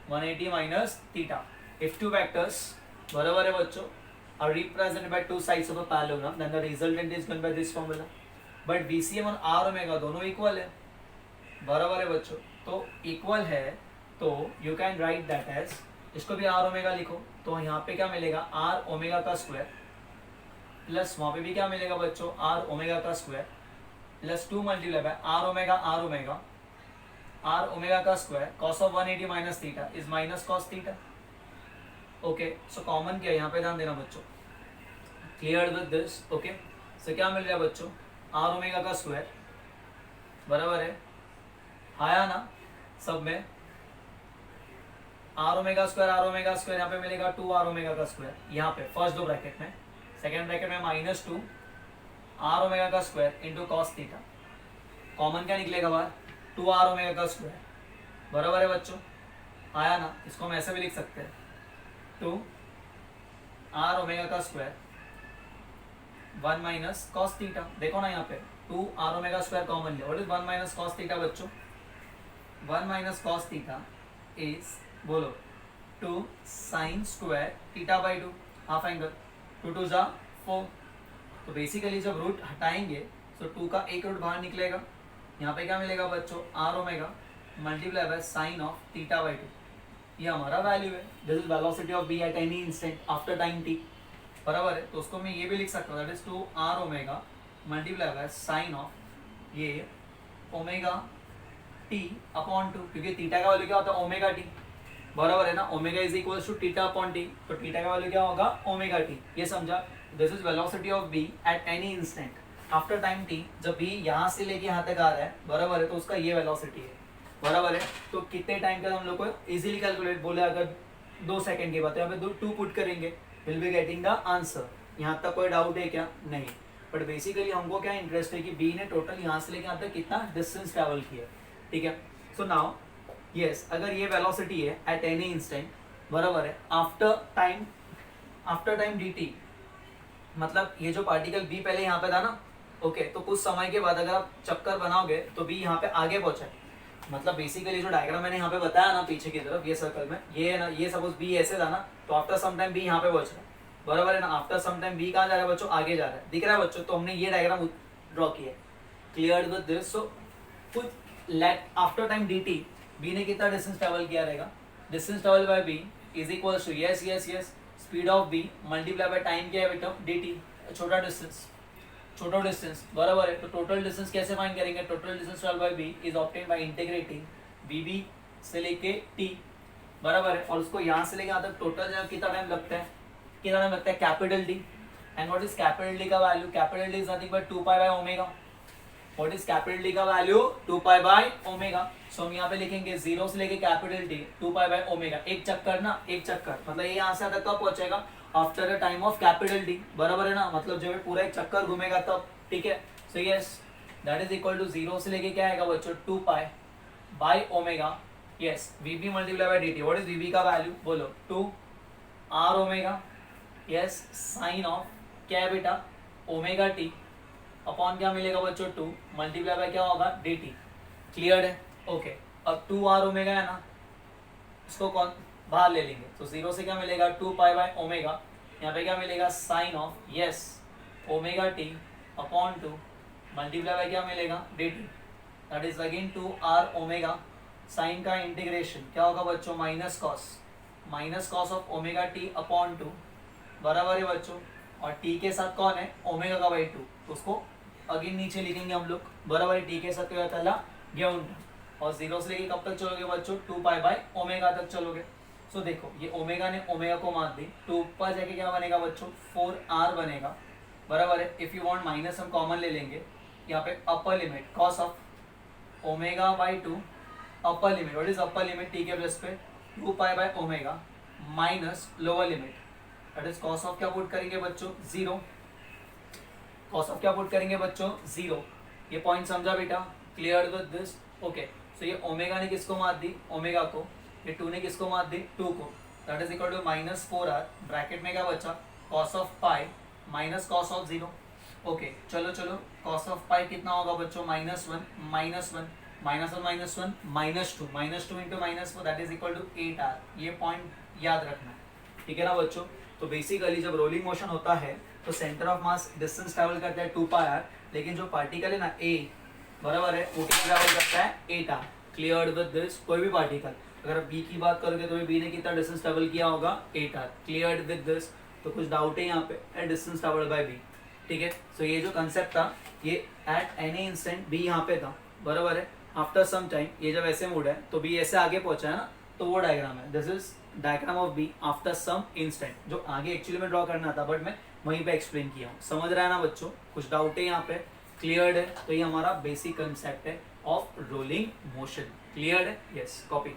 180 minus theta. If two vectors, बराबर है बच्चों, are represented by two sides of a parallelogram, then the resultant is given by this formula. But VCM और R omega दोनों इक्वल है, बराबर है बच्चों, तो इक्वल है, तो you can write that as इसको भी आर ओमेगा लिखो, तो यहाँ पे क्या मिलेगा आर ओमेगा का स्क्वायर प्लस वहाँ पे भी क्या मिलेगा बच्चों आर ओमेगा का square plus 2 multiply by are omega का square cos of 180 minus theta is minus cos theta. Okay, so common क्या है यहाँ पे, ध्यान देना बच्चों, clear with this. Okay, so क्या मिल रहा है बच्चों आर ओमेगा का स्क्वायर बराबर है आया ना सब में आर ओमेगा स्क्वायर यहाँ पे मिलेगा 2 आर ओमेगा का स्क्वायर यहाँ पे फर्स्ट दो ब्रैकेट में, सेकेंड ब्रैकेट में माइनस 2 आर ओमेगा का square into cos theta. Common क्या निकलेगा बाहर 2 आर ओमेगा का स्क्वायर बराबर है बच्चों आया ना। इसको हम ऐसे भी लिख सकते हैं 2 आर ओमेगा का स्क्वायर 1 माइनस कॉस थीटा। देखो ना यहाँ पे 2 आर ओमेगा स्क्वायर कॉमन लिया, what is 1 minus cos theta बच्चों, 1 माइनस कॉस थीटा इज बोलो 2 sine square theta by 2 half angle 2 2 जा 4। तो बेसिकली जब रूट हटाएंगे तो 2 का एक रूट बाहर निकलेगा, यहाँ पे क्या मिलेगा बच्चों are omega multiply by sine of theta by 2, ये हमारा वैल्यू है। This is velocity of B at any instant after time t बराबर है। तो उसको मैं ये भी लिख सकता हूँ that is 2 r omega multiply by sine of ये ओमेगा टी अपॉन 2, क्योंकि थीटा का वैल्यू क्या होता है ओमेगा टी बराबर है ना, omega is equal to theta upon t, तो थीटा का वैल्यू क्या होगा ओमेगा टी, ये समझा। This is velocity of B at any instant after time t, जब बी यहाँ से लेके यहाँ तक आ रहा है बराबर है, तो उसका ये वेलोसिटी है बराबर है। तो कितने टाइम का हम लोग को इजीली कैलकुलेट बोले, अगर 2 सेकंड की बात है यहाँ पे 2 पुट करेंगे will be getting the answer. यहाँ तक कोई डाउट है क्या, नहीं। बट बेसिकली हमको क्या इंटरेस्ट है कि बी ने टोटल यहाँ से लेके यहाँ तक कितना डिस्टेंस ट्रेवल किया, ठीक है। सो नाउ यस, अगर ये वेलोसिटी है एट एनी इंस्टेंट बराबर है आफ्टर टाइम dt, मतलब ये जो पार्टिकल बी पहले यहाँ पे था ना, ओके, तो कुछ समय के बाद अगर आप चक्कर बनाओगे तो बी यहाँ पे आगे पहुंचा है। मतलब बेसिकली जो डायग्राम मैंने यहाँ पे बताया ना पीछे की तरफ ये सर्कल में, ये है ना, ये सपोज बी ऐसे था ना, तो आफ्टर सम टाइम बी यहाँ पे पहुंच रहा है बराबर है ना। आफ्टर सम टाइम बी कहाँ जा रहा है बच्चों, आगे जा रहा है, दिख रहा है बच्चों। तो हमने ये डायग्राम ड्रॉ किया है, क्लियर विद दिस। सो कुछ let after time dt B ने कितना डिस्टेंस ट्रेवल किया रहेगा, distance travel by B is equal to yes speed of B multiply by time क्या है बेटा dt, छोटा डिस्टेंस बराबर है। तो टोटल डिस्टेंस कैसे फाइंड करेंगे, total distance travel by B is obtain by integrating bb से लेके t बराबर है, और उसको यहाँ से लेके यहाँ तक टोटल जो कितना टाइम लगता है capital D। And what is capital D का value, capital D is nothing but 2 pi by omega. What is capital D का वैल्यू 2 पाई बाय ओमेगा। सो हम यहाँ पे लिखेंगे 0 से लेके capital D 2 pi by omega, एक चक्कर ना, एक चक्कर मतलब ये यहाँ से तक कब पहुंचेगा, after the time of capital D बराबर है ना, मतलब जब पूरा एक चक्कर घूमेगा तब, ठीक है। So yes that is equal to 0 से लेके क्या आएगा बच्चों 2 pi by omega, yes VB multiply by dt। What is VB का वैल्यू बोलो 2 r omega, yes sine of क्या है बेटा ओमेगा टी अपॉन क्या मिलेगा बच्चों 2 मल्टीप्लाई बाय क्या होगा dt, क्लियर है। ओके, अब 2 आर ओमेगा है ना, इसको कौन बाहर ले लेंगे, तो 0 से क्या मिलेगा 2 पाई बाय ओमेगा, यहाँ पे क्या मिलेगा sine of yes omega t upon 2 multiply by क्या मिलेगा dt, that is again 2 r omega, sine का इंटीग्रेशन क्या होगा बच्चों minus cos of omega t upon 2 बराबर है बच्चों, और टी के साथ कौन है ओमेगा का बाई 2, तो उसको अगेन नीचे लिखेंगे हम लोग बराबर है, टी के साथ क्या चला ग्राउंड, और 0 से लेके कब तक चलोगे बच्चों 2 पाई बाय ओमेगा तक चलोगे। सो देखो ये ओमेगा ने ओमेगा को मार दी, तो ऊपर जाके क्या बनेगा बच्चों 4r बनेगा बराबर है। इफ यू वांट माइनस हम कॉमन ले लेंगे, यहाँ पे upper limit cos of omega by 2 upper limit, what is upper limit T के प्लस पे 2 pi by omega minus lower limit that is cos of क्या पुट करेंगे बच्चों 0, कॉस ऑफ क्या पुट करेंगे बच्चों 0। ये पॉइंट समझा बेटा, क्लियर विद दिस। ओके, सो ये ओमेगा ने किसको मार दी ओमेगा को, ये 2 ने किसको मार दी 2 को, that is equal to minus 4r bracket में क्या बचा cos of pi minus cos of 0। Okay चलो कॉस ऑफ पाई कितना होगा बच्चों -1 -2 into -4 that is equal to 8r। ये पॉइंट याद रखना है, ठीक है ना बच्चों। तो बेसिकली जब रोलिंग मोशन होता है तो centre of mass distance travel करता है 2 पाई r, लेकिन जो पार्टिकल है ना ए बराबर है वो क्या ट्रैवल करता है 8r, क्लियर विद दिस। कोई भी पार्टिकल अगर बी की बात करोगे तो बी ने कितना डिस्टेंस ट्रेवल किया होगा 8r। Cleared with this? तो कुछ डाउट है यहाँ पे, डिस्टेंस ट्रेवल्ड बाय बी। ठीक है, सो ये जो कंसेप्ट था ये एट एनी इंस्टेंट बी यहाँ पे था, बराबर है। आफ्टर सम टाइम ये जब ऐसे मूड है तो बी ऐसे आगे पहुंचा है ना, तो वो डायग्राम है। This is diagram of B after some instant, जो आगे एक्चुअली में ड्रॉ करना था बट मैं वहीं पे एक्सप्लेन किया हूँ। समझ रहा है ना बच्चों? कुछ डाउट है यहाँ पे? क्लियर्ड है? तो ये हमारा बेसिक कंसेप्ट है ऑफ रोलिंग मोशन। क्लियर्ड है? Yes, copy.